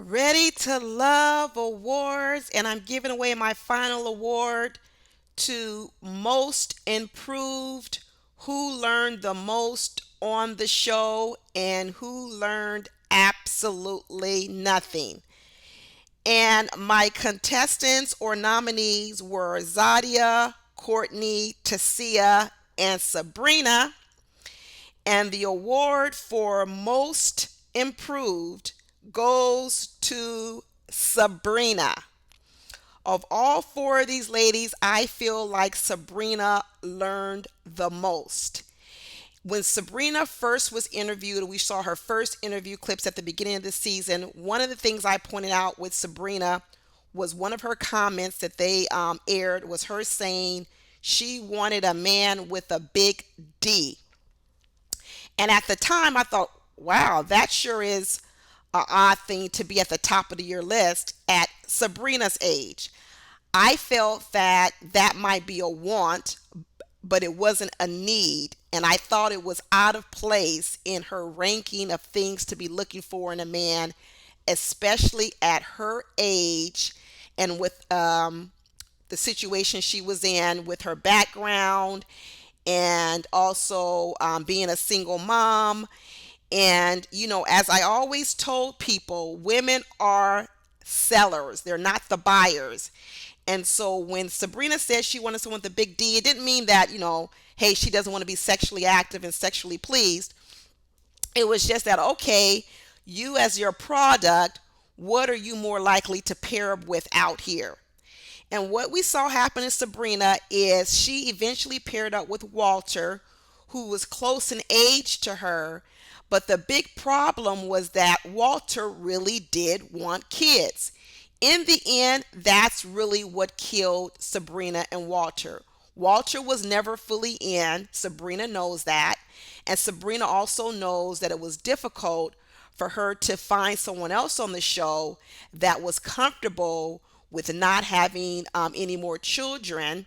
Ready to Love Awards, and I'm giving away my final award to Most Improved, who learned the most on the show and who learned absolutely nothing. And my contestants or nominees were Zadia, Courtney, Tacia, and Sabrina. And the award for most improved goes to Sabrina. Of all four of these ladies, I feel like Sabrina learned the most. When Sabrina first was interviewed, we saw her first interview clips at the beginning of the season. One of the things I pointed out with Sabrina was one of her comments that they aired was her saying she wanted a man with a big D. And at the time, I thought, wow, that sure is an odd thing to be at the top of your list at Sabrina's age. I felt that that might be a want, but it wasn't a need. And I thought it was out of place in her ranking of things to be looking for in a man, especially at her age and with the situation she was in with her background and also being a single mom. And, as I always told people, women are sellers, they're not the buyers. And so when Sabrina said she wanted someone with a big D, it didn't mean that, hey, she doesn't want to be sexually active and sexually pleased. It was just that, okay, you as your product, what are you more likely to pair up with out here? And what we saw happen in Sabrina is she eventually paired up with Walter, who was close in age to her. But the big problem was that Walter really did want kids. In the end, that's really what killed Sabrina and Walter. Walter was never fully in. Sabrina knows that. And Sabrina also knows that it was difficult for her to find someone else on the show that was comfortable with not having any more children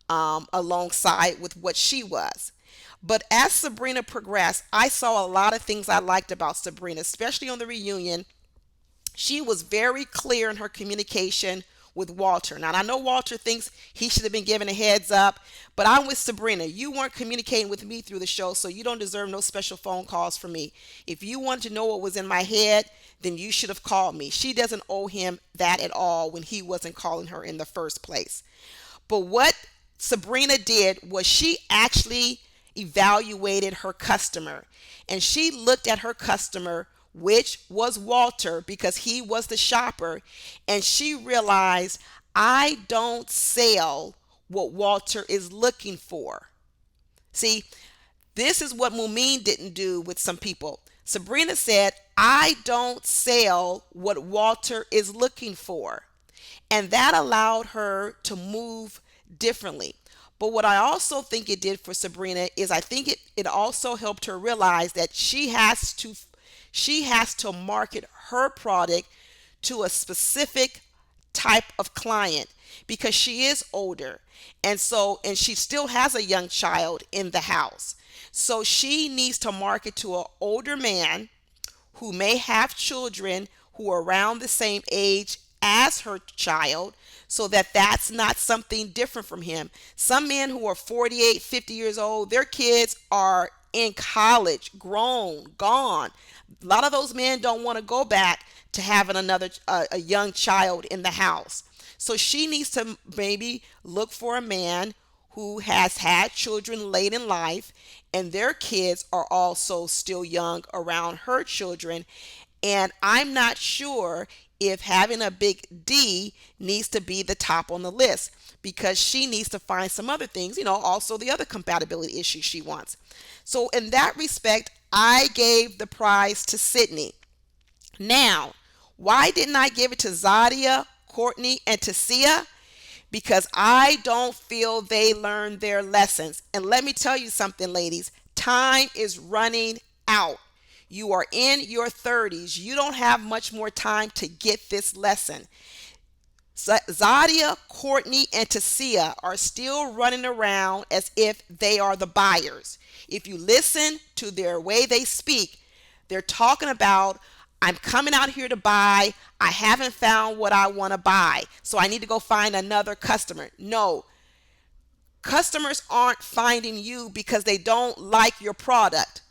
alongside with what she was. But as Sabrina progressed, I saw a lot of things I liked about Sabrina, especially on the reunion. She was very clear in her communication with Walter. Now, I know Walter thinks he should have been given a heads up, but I'm with Sabrina. You weren't communicating with me through the show, so you don't deserve no special phone calls from me. If you wanted to know what was in my head, then you should have called me. She doesn't owe him that at all when he wasn't calling her in the first place. But what Sabrina did was she actually evaluated her customer, and she looked at her customer, which was Walter, because he was the shopper, and she realized, I don't sell what Walter is looking for. See, this is what Mumin didn't do with some people. Sabrina said, I don't sell what Walter is looking for. And that allowed her to move differently. But what I also think it did for Sabrina is I think it also helped her realize that she has to market her product to a specific type of client because she is older, and she still has a young child in the house. So she needs to market to an older man who may have children who are around the same age as her child, so that that's not something different from him. Some men who are 48, 50 years old, their kids are in college, grown, gone. A lot of those men don't want to go back to having a young child in the house. So she needs to maybe look for a man who has had children late in life and their kids are also still young around her children. And I'm not sure if having a big D needs to be the top on the list because she needs to find some other things, also the other compatibility issues she wants. So, in that respect, I gave the prize to Sydney. Now, why didn't I give it to Zadia, Courtney, and Tisia? Because I don't feel they learned their lessons. And let me tell you something, ladies, time is running out. You are in your 30s. You don't have much more time to get this lesson. Zadia, Courtney, and Tacia are still running around as if they are the buyers. If you listen to their way they speak, they're talking about, I'm coming out here to buy. I haven't found what I want to buy, so I need to go find another customer. No, customers aren't finding you because they don't like your product.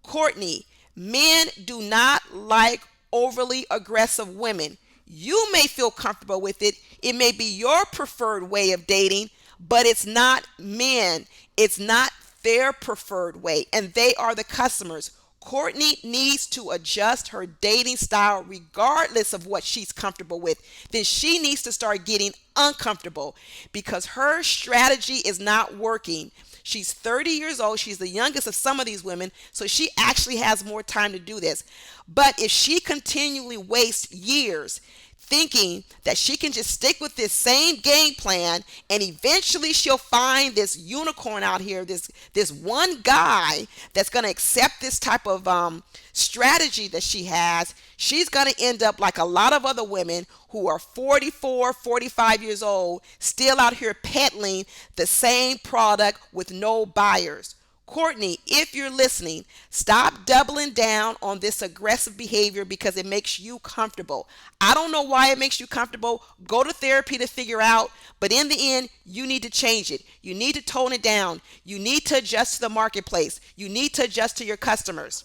Courtney, men do not like overly aggressive women. You may feel comfortable with it. It may be your preferred way of dating, but it's not men. It's not their preferred way, and they are the customers. Courtney needs to adjust her dating style regardless of what she's comfortable with. Then she needs to start getting uncomfortable because her strategy is not working. She's 30 years old. She's the youngest of some of these women, so she actually has more time to do this. But if she continually wastes years thinking that she can just stick with this same game plan and eventually she'll find this unicorn out here, this one guy that's going to accept this type of strategy that she has, she's going to end up like a lot of other women who are 44, 45 years old, still out here peddling the same product with no buyers. Courtney, if you're listening, stop doubling down on this aggressive behavior because it makes you comfortable. I don't know why it makes you comfortable. Go to therapy to figure out, but in the end, you need to change it. You need to tone it down. You need to adjust to the marketplace. You need to adjust to your customers.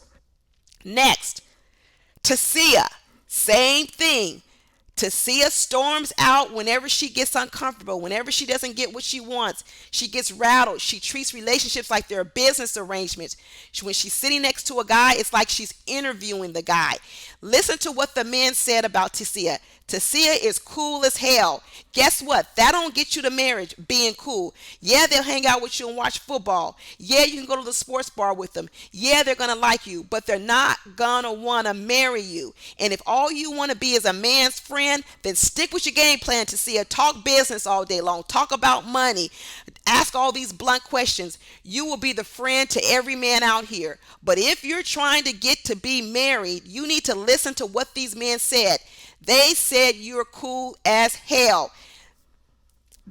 Next, Tacia, same thing. Tacia storms out whenever she gets uncomfortable, whenever she doesn't get what she wants. She gets rattled. She treats relationships like they're business arrangements. When she's sitting next to a guy, it's like she's interviewing the guy. Listen to what the men said about Tacia. Tacia is cool as hell. Guess what? That don't get you to marriage, being cool. Yeah, they'll hang out with you and watch football. Yeah, you can go to the sports bar with them. Yeah, they're going to like you, but they're not going to want to marry you. And if all you want to be is a man's friend, then stick with your game plan, Tacia. Talk business all day long. Talk about money. Ask all these blunt questions. You will be the friend to every man out here. But if you're trying to get to be married, you need to listen to what these men said. They said you're cool as hell.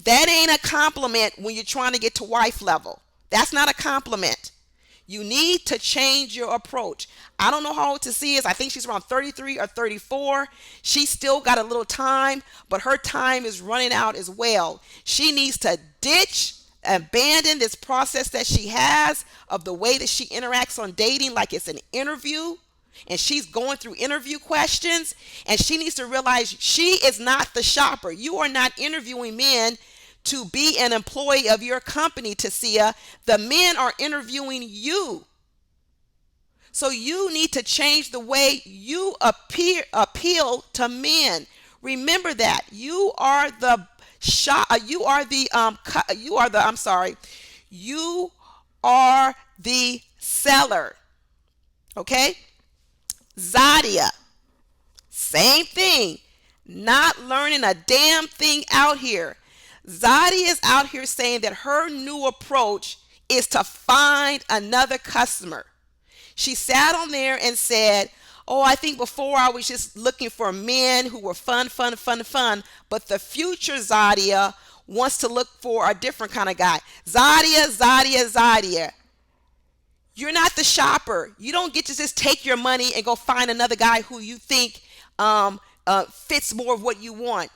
That ain't a compliment when you're trying to get to wife level. That's not a compliment. You need to change your approach. I don't know how old Tacia is. I think she's around 33 or 34. She's still got a little time, but her time is running out as well. She needs to abandon this process that she has of the way that she interacts on dating like it's an interview. And she's going through interview questions, and she needs to realize she is not the shopper. You are not interviewing men to be an employee of your company, Tacia. The men are interviewing you. So you need to change the way you appeal to men. Remember that you are the seller. Okay? Zadia, same thing. Not learning a damn thing out here. Zadia is out here saying that her new approach is to find another customer. She sat on there and said, oh, I think before I was just looking for men who were fun. But the future Zadia wants to look for a different kind of guy. Zadia. You're not the shopper. You don't get to just take your money and go find another guy who you think fits more of what you want.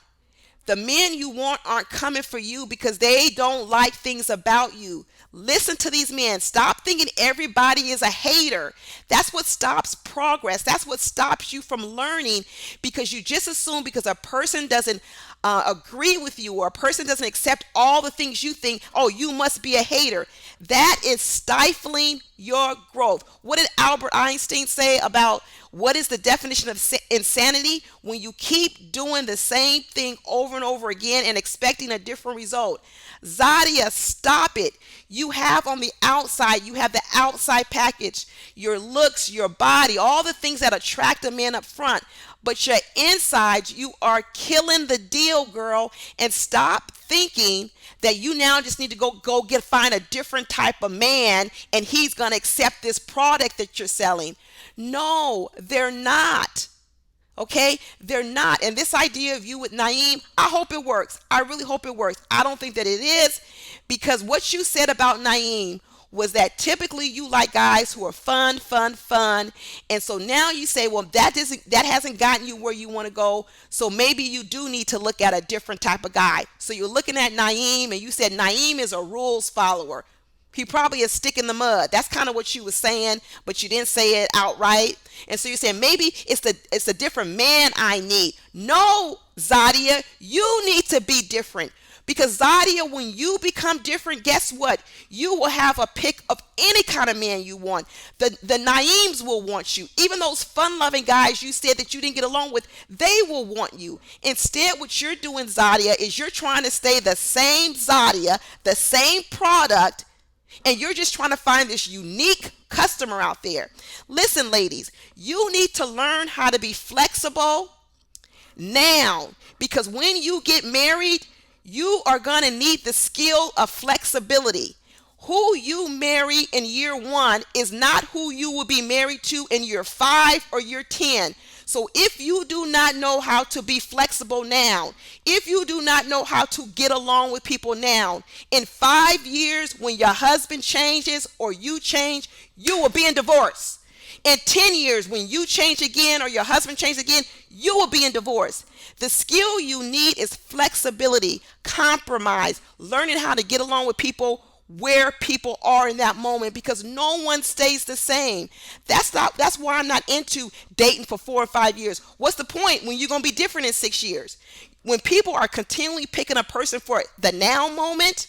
The men you want aren't coming for you because they don't like things about you. Listen to these men. Stop thinking everybody is a hater. That's what stops progress. That's what stops you from learning, because you just assume because a person doesn't agree with you or a person doesn't accept all the things you think, oh, you must be a hater. That is stifling your growth. What did Albert Einstein say about what is the definition of insanity? When you keep doing the same thing over and over again and expecting a different result. Zadia, stop it. You have on the outside, you have the outside package, your looks, your body, all the things that attract a man up front. But your inside, you are killing the deal, girl. And stop thinking that you now just need to find a different type of man and he's going to accept this product that you're selling. No, they're not. Okay, they're not. And this idea of you with Naeem, I hope it works. I really hope it works. I don't think that it is, because what you said about Naeem was that typically you like guys who are fun, fun, fun. And so now you say, well, that hasn't gotten you where you want to go. So maybe you do need to look at a different type of guy. So you're looking at Naeem, and you said Naeem is a rules follower. He probably is stick in the mud. That's kind of what you were saying, but you didn't say it outright. And so you're saying maybe it's a different man I need. No, Zadia, you need to be different. Because Zadia, when you become different, guess what? You will have a pick of any kind of man you want. The Naeems will want you. Even those fun-loving guys you said that you didn't get along with, they will want you. Instead, what you're doing, Zadia, is you're trying to stay the same Zadia, the same product, and you're just trying to find this unique customer out there. Listen, ladies, you need to learn how to be flexible now, because when you get married, you are going to need the skill of flexibility. Who you marry in year 1 is not who you will be married to in year 5 or year 10. So if you do not know how to be flexible now, if you do not know how to get along with people now, in 5 years when your husband changes or you change, you will be in divorce. In 10 years when you change again or your husband changes again, you will be in divorce. The skill you need is flexibility, compromise, learning how to get along with people where people are in that moment, because no one stays the same. That's why I'm not into dating for 4 or 5 years. What's the point when you're going to be different in 6 years? When people are continually picking a person for the now moment,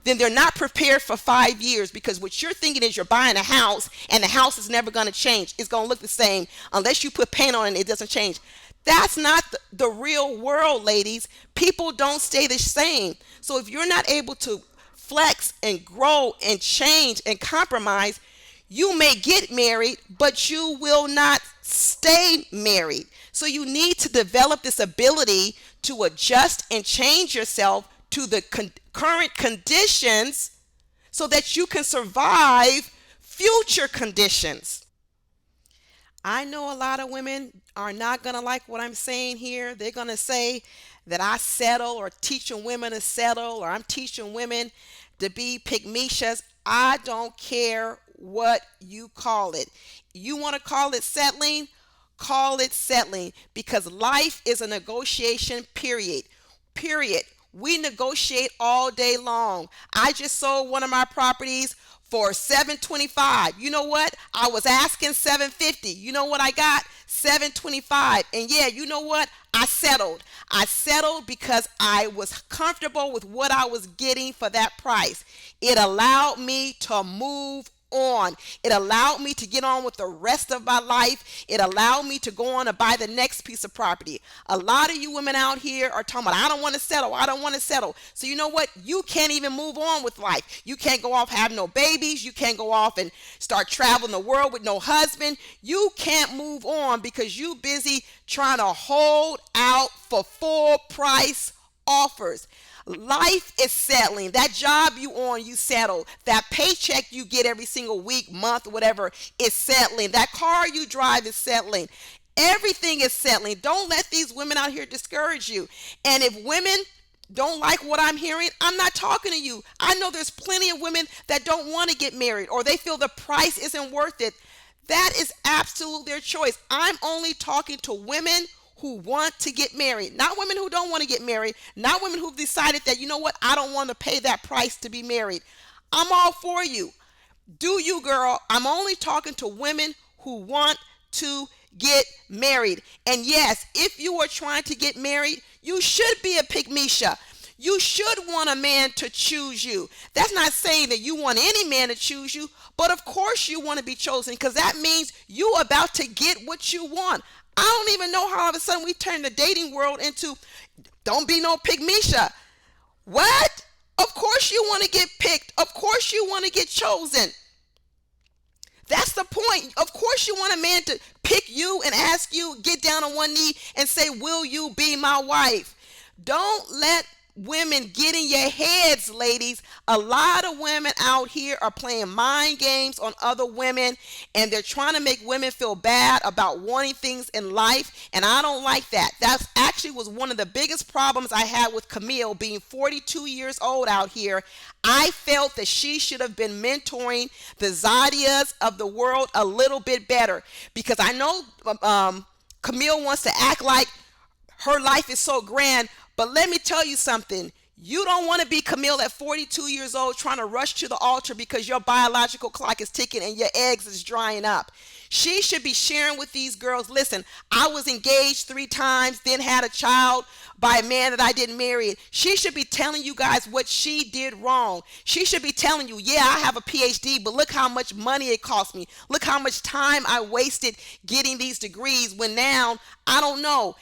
then they're not prepared for 5 years, because what you're thinking is you're buying a house and the house is never going to change. It's going to look the same. Unless you put paint on it, it doesn't change. That's not the real world, ladies. People don't stay the same. So if you're not able to flex and grow and change and compromise, you may get married, but you will not stay married. So you need to develop this ability to adjust and change yourself to the current conditions so that you can survive future conditions. I know a lot of women are not going to like what I'm saying here. They're going to say that I settle, or teaching women to settle, or I'm teaching women to be pygmishas. I don't care what you call it. You want to call it settling? Call it settling, because life is a negotiation period. Period. We negotiate all day long. I just sold one of my properties for $725. You know what? I was asking $750. You know what I got? $725. And yeah, you know what? I settled. I settled because I was comfortable with what I was getting for that price. It allowed me to move on. It allowed me to get on with the rest of my life. It allowed me to go on and buy the next piece of property. A lot of you women out here are talking about, I don't want to settle. I don't want to settle. So you know what? You can't even move on with life. You can't go off, have no babies. You can't go off and start traveling the world with no husband. You can't move on because you busy trying to hold out for full price offers. Life is settling. That job you on, you settle. That paycheck you get every single week, month, whatever, is settling. That car you drive is settling. Everything is settling. Don't let these women out here discourage you. And if women don't like what I'm hearing, I'm not talking to you. I know there's plenty of women that don't want to get married, or they feel the price isn't worth it. That is absolutely their choice. I'm only talking to women who want to get married, not women who don't want to get married, not women who've decided that, you know what, I don't want to pay that price to be married. I'm all for you. Do you, girl. I'm only talking to women who want to get married. And yes, if you are trying to get married, you should be a pygmisha. You should want a man to choose you. That's not saying that you want any man to choose you, but of course you want to be chosen, because that means you about to get what you want. I don't even know how all of a sudden we turned the dating world into don't be no pygmisha. What? Of course you want to get picked. Of course you want to get chosen. That's the point. Of course you want a man to pick you and ask you, get down on one knee and say, will you be my wife? Don't let women get in your heads, ladies. A lot of women out here are playing mind games on other women, and they're trying to make women feel bad about wanting things in life, and I don't like that. That's actually was one of the biggest problems I had with Camille being 42 years old out here. I felt that she should have been mentoring the Zadias of the world a little bit better, because I know Camille wants to act like her life is so grand. But let me tell you something. You don't want to be Camille at 42 years old trying to rush to the altar because your biological clock is ticking and your eggs is drying up. She should be sharing with these girls, listen, I was engaged 3 times, then had a child by a man that I didn't marry. She should be telling you guys what she did wrong. She should be telling you, yeah, I have a PhD, but look how much money it cost me. Look how much time I wasted getting these degrees when now I don't know.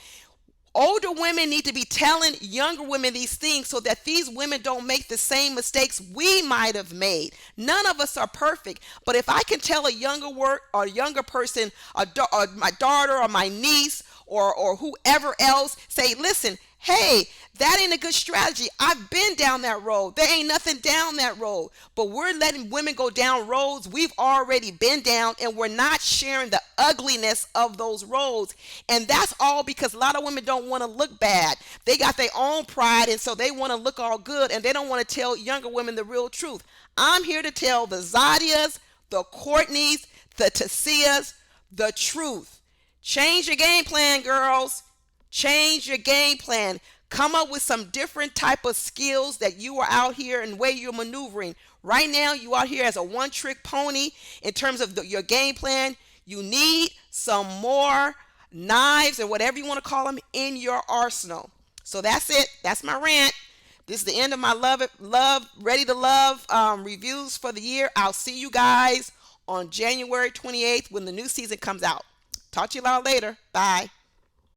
Older women need to be telling younger women these things so that these women don't make the same mistakes we might have made. None of us are perfect, but if I can tell a younger person, or my daughter or my niece or whoever else, say, listen, hey, that ain't a good strategy. I've been down that road. There ain't nothing down that road. But we're letting women go down roads we've already been down, and we're not sharing the ugliness of those roads. And that's all because a lot of women don't want to look bad. They got their own pride, and so they want to look all good, and they don't want to tell younger women the real truth. I'm here to tell the Zadias, the Courtneys, the Tisias, the truth. Change your game plan, girls. Change your game plan. Come up with some different type of skills that you are out here and way you're maneuvering. Right now, you out here as a one-trick pony in terms of your game plan. You need some more knives or whatever you want to call them in your arsenal. So that's it. That's my rant. This is the end of my Ready to Love reviews for the year. I'll see you guys on January 28th when the new season comes out. Talk to you all later. Bye.